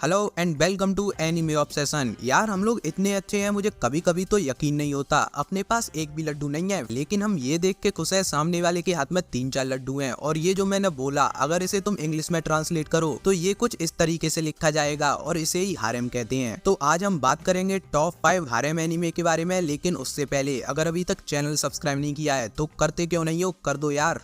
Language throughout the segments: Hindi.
Hello and welcome to anime obsession. यार हम लोग इतने अच्छे हैं, मुझे कभी कभी तो यकीन नहीं होता अपने पास एक भी लड्डू नहीं है, लेकिन हम ये देख के खुश है सामने वाले के हाथ में 3-4 लड्डू हैं। और ये जो मैंने बोला, अगर इसे तुम इंग्लिश में ट्रांसलेट करो तो ये कुछ इस तरीके से लिखा जाएगा और इसे ही हारेम कहते हैं। तो आज हम बात करेंगे टॉप 5 हारेम एनीमे के बारे में, लेकिन उससे पहले अगर अभी तक चैनल सब्सक्राइब नहीं किया है तो करते क्यों नहीं हो, कर दो यार।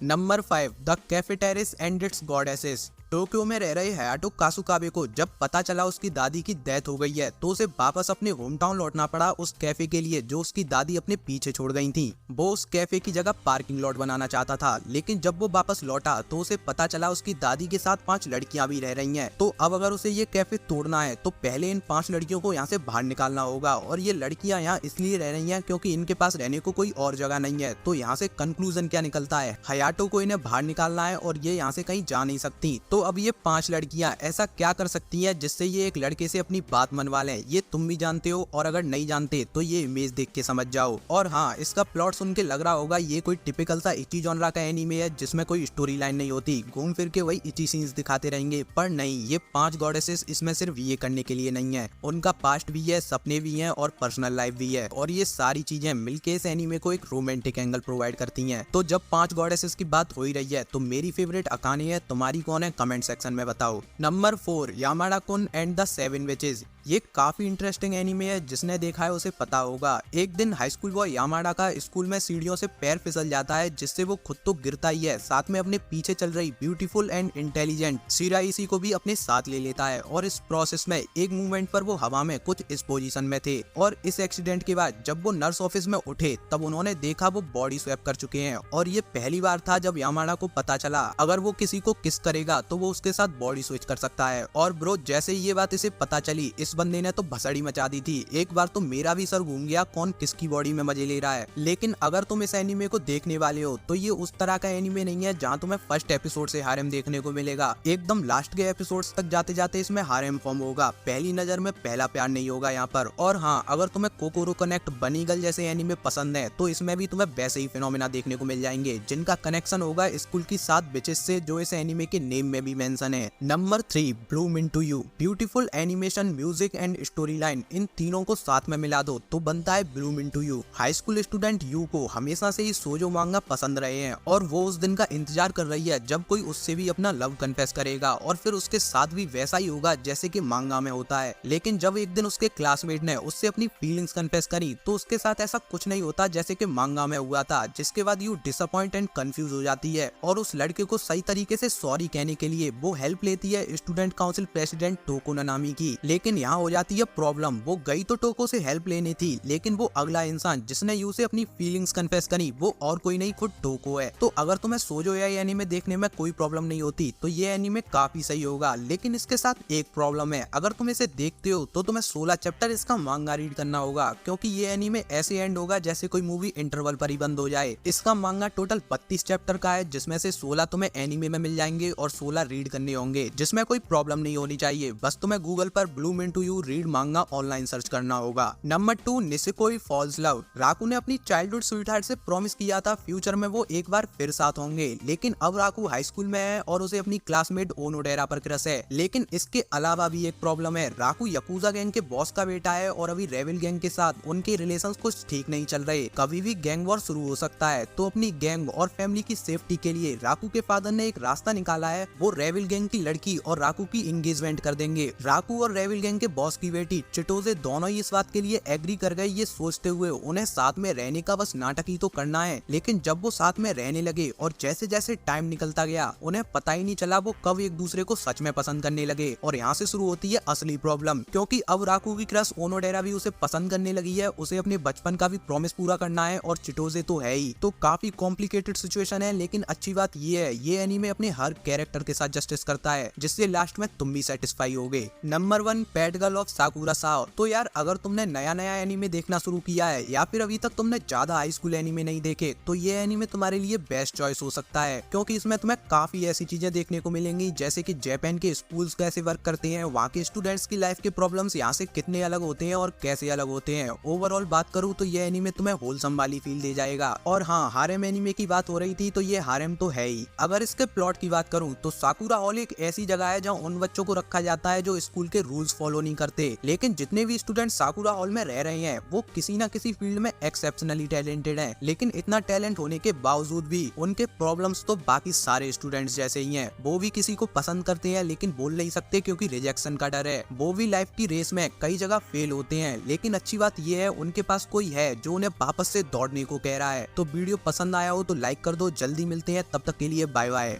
Number 5, the cafe terrace and it's goddesses. Tokyo में रह रहे हयाटो कासुकाबे को जब पता चला उसकी दादी की डेथ हो गई है तो उसे वापस अपने होम टाउन लौटना पड़ा उस कैफे के लिए जो उसकी दादी अपने पीछे छोड़ गई थी। वो उस कैफे की जगह पार्किंग लॉट बनाना चाहता था, लेकिन जब वो वापस लौटा तो उसे पता चला उसकी दादी के साथ 5 लड़कियां भी रह रही हैं। तो अब अगर उसे ये कैफे तोड़ना है तो पहले इन 5 लड़कियों को यहाँ से बाहर निकालना होगा। और ये लड़कियां यहाँ इसलिए रह रही हैं क्योंकि इनके पास रहने को कोई और जगह नहीं है। तो यहाँ से कंक्लूजन क्या निकलता है, हयाटो को इन्हें बाहर निकालना है और ये यहाँ से कहीं जा नहीं सकती। तो अब ये 5 लड़कियां ऐसा क्या कर सकती हैं जिससे ये एक लड़के से अपनी बात मनवा लें, ये तुम भी जानते हो, और अगर नहीं जानते तो ये इमेज देख के समझ जाओ। और हाँ, इसका प्लॉट सुन के लग रहा होगा ये कोई टिपिकल सा इची जॉनरा का एनीमे है जिसमें कोई स्टोरी लाइन नहीं होती, घूम फिर के वही इची सीन्स दिखाते रहेंगे। पर नहीं, ये 5 गॉडेसेस इसमें सिर्फ ये करने के लिए नहीं है, उनका पास्ट भी है, सपने भी हैं और पर्सनल लाइफ भी है। और ये सारी चीजें मिलके इस एनीमे को एक रोमांटिक एंगल प्रोवाइड करती हैं। तो जब 5 गॉडेसेस की बात हो ही रही है तो मेरी फेवरेट अकाने है, तुम्हारी कौन है, कमेंट सेक्शन में बताओ। नंबर 4, यामाडा कुन एंड द 7 विचेस। ये काफी इंटरेस्टिंग एनीमे है, जिसने देखा है उसे पता होगा। एक दिन हाई स्कूल बॉय यामाडा का स्कूल में सीढ़ियों से पैर फिसल जाता है, जिससे वो खुद तो गिरता ही है, साथ में अपने पीछे चल रही ब्यूटीफुल एंड इंटेलिजेंट शिराइसी को भी अपने साथ ले लेता है। और इस प्रोसेस में एक मूवमेंट पर वो हवा में कुछ इस पोजीशन में थे। और इस एक्सीडेंट के बाद जब वो नर्स ऑफिस में उठे तब उन्होंने देखा वो बॉडी स्वैप कर चुके हैं। और ये पहली बार था जब यामाडा को पता चला अगर वो किसी को किस करेगा तो वो उसके साथ बॉडी स्विच कर सकता है। और ब्रो, जैसे ये बात इसे पता चली, इस बंदे ने तो भसड़ी मचा दी थी। एक बार तो मेरा भी सर घूम गया, कौन किसकी बॉडी में मजे ले रहा है। लेकिन अगर तुम इस एनीमे को देखने वाले हो तो ये उस तरह का एनीमे नहीं है जहाँ तुम्हें फर्स्ट एपिसोड से हारेम देखने को मिलेगा। एकदम लास्ट के एपिसोड्स तक जाते जाते इसमें हारेम फॉर्म होगा, पहली नजर में पहला प्यार नहीं होगा यहाँ पर। और हाँ, अगर तुम्हें कोकोरो कनेक्ट, बनी गर्ल जैसे एनीमे पसंद है तो इसमें भी तुम्हें वैसे ही फिनोमेना देखने को मिल जाएंगे, जिनका कनेक्शन होगा स्कूल की 7 बिचेस से, जो इस एनीमे के नेम में भी मेंशन है। Number 3, bloom into you. Beautiful animation, music and story line, इन तीनों को साथ में मिला दो तो बनता है bloom into you. High school student Yuu को हमेशा से ही शोजो मांगा पसंद रहे हैं और वो उस दिन का इंतजार कर रही है जब कोई उससे भी अपना लव कन्फेस करेगा और फिर उसके साथ भी वैसा ही होगा जैसे कि मांगा में होता है। लेकिन जब एक दिन उसके क्लासमेट ने उससे अपनी फीलिंग्स कन्फेस करी तो उसके साथ ऐसा कुछ नहीं होता जैसे कि मांगा में हुआ था, जिसके बाद यू डिसअपॉइंट एंड कंफ्यूज हो जाती है और उस लड़के को सही तरीके से सॉरी कहने के लिए वो हेल्प लेती है स्टूडेंट काउंसिल प्रेसिडेंट टोको नानामी की। लेकिन यहाँ हो जाती है प्रॉब्लम, वो गई तो टोको से हेल्प लेनी थी, लेकिन वो अगला इंसान जिसने यू से अपनी फीलिंग्स कन्फेस करी वो और कोई नहीं, खुद टोको है। तो अगर तुम्हें सोजो या एनीमे देखने में कोई प्रॉब्लम नहीं होती तो ये एनीमे काफी सही होगा। लेकिन इसके साथ एक प्रॉब्लम है, अगर तुम इसे देखते हो तो तुम्हें 16 चैप्टर इसका मांगा रीड करना होगा, क्योंकि ये एनीमे ऐसे एंड होगा जैसे कोई मूवी इंटरवल पर ही बंद हो जाए। इसका मांगा टोटल 32 चैप्टर का है, जिसमें से 16 तुम्हें एनीमे में मिल जाएंगे और 16 रीड करने होंगे, जिसमें कोई प्रॉब्लम नहीं होनी चाहिए। बस तुम्हें गूगल पर bloom into you read manga online search करना होगा। Number 2, Nisekoi false love. Raku ने अपनी चाइल्डहुड स्वीटहार्ट से प्रॉमिस किया था फ्यूचर में वो एक बार फिर साथ होंगे, लेकिन अब राकू हाई स्कूल में है और उसे अपनी क्लासमेट ओनोडेरा पर क्रश है। लेकिन इसके अलावा भी एक प्रॉब्लम है, राकू यकूजा गैंग के बॉस का बेटा है और अभी रेविल गैंग के साथ उनके रिलेशंस कुछ ठीक नहीं चल रहे, कभी भी गैंग वॉर शुरू हो सकता है। तो अपनी गैंग और फैमिली की सेफ्टी के लिए राकू के फादर ने एक रास्ता निकाला है, वो रेविल गैंग की लड़की और राकू की एंगेजमेंट कर देंगे। राकू और रेविल गैंग के बॉस की बेटी चिटोजे दोनों ही इस बात के लिए एग्री कर गए, ये सोचते हुए उन्हें साथ में रहने का बस नाटक ही तो करना है। लेकिन जब वो साथ में रहने लगे और जैसे जैसे टाइम निकलता गया उन्हें पता ही नहीं चला वो कब एक दूसरे को सच में पसंद करने लगे। और यहाँ से शुरू होती है असली प्रॉब्लम, क्योंकि अब राकू की क्रश ओनोडेरा भी उसे पसंद करने लगी है, उसे अपने बचपन का भी प्रॉमिस पूरा करना है और चिटोजे तो है ही। तो काफी कॉम्प्लिकेटेड सिचुएशन है, लेकिन अच्छी बात ये है ये एनीमे अपने हर कैरेक्टर के साथ जस्टिस करता है, जिससे लास्ट में तुम भी सेटिस्फाई होगे। Number 1, PAT girl of साकुरा Sao. तो यार अगर तुमने नया नया एनीमे देखना शुरू किया है या फिर अभी तक तुमने ज्यादा हाई स्कूल एनीमे नहीं देखे, तो ये एनीमे तुम्हारे लिए बेस्ट चॉइस हो सकता है, क्योंकि इसमें तुम्हें काफी ऐसी चीजें देखने को मिलेंगी जैसे कि जापान के स्कूल्स कैसे वर्क करते हैं, वहाँ के स्टूडेंट्स की लाइफ के प्रॉब्लम्स यहाँ से कितने अलग होते हैं और कैसे अलग होते हैं। ओवरऑल बात करूँ तो ये एनीमे तुम्हें होलसम वाली फील दे जाएगा। और हाँ, हारेम एनीमे की बात हो रही थी तो ये हारेम तो है ही। अगर इसके प्लॉट की बात करूँ तो साकुरा हॉल एक ऐसी जगह है जहाँ उन बच्चों को रखा जाता है जो स्कूल के रूल्स फॉलो नहीं करते, लेकिन जितने भी स्टूडेंट साकुरा हॉल में रह रहे हैं वो किसी न किसी फील्ड में एक्सेप्शनली टैलेंटेड हैं। लेकिन इतना टैलेंट होने के बावजूद भी उनके प्रॉब्लम्स तो बाकी सारे स्टूडेंट्स जैसे ही हैं। वो भी किसी को पसंद करते हैं लेकिन बोल नहीं सकते क्योंकि रिजेक्शन का डर है। वो भी लाइफ की रेस में कई जगह फेल होते हैं, लेकिन अच्छी बात यह है उनके पास कोई है जो उन्हें वापस से दौड़ने को कह रहा है। तो वीडियो पसंद आया हो तो लाइक कर दो। जल्दी मिलते हैं, तब तक के लिए बाय बाय।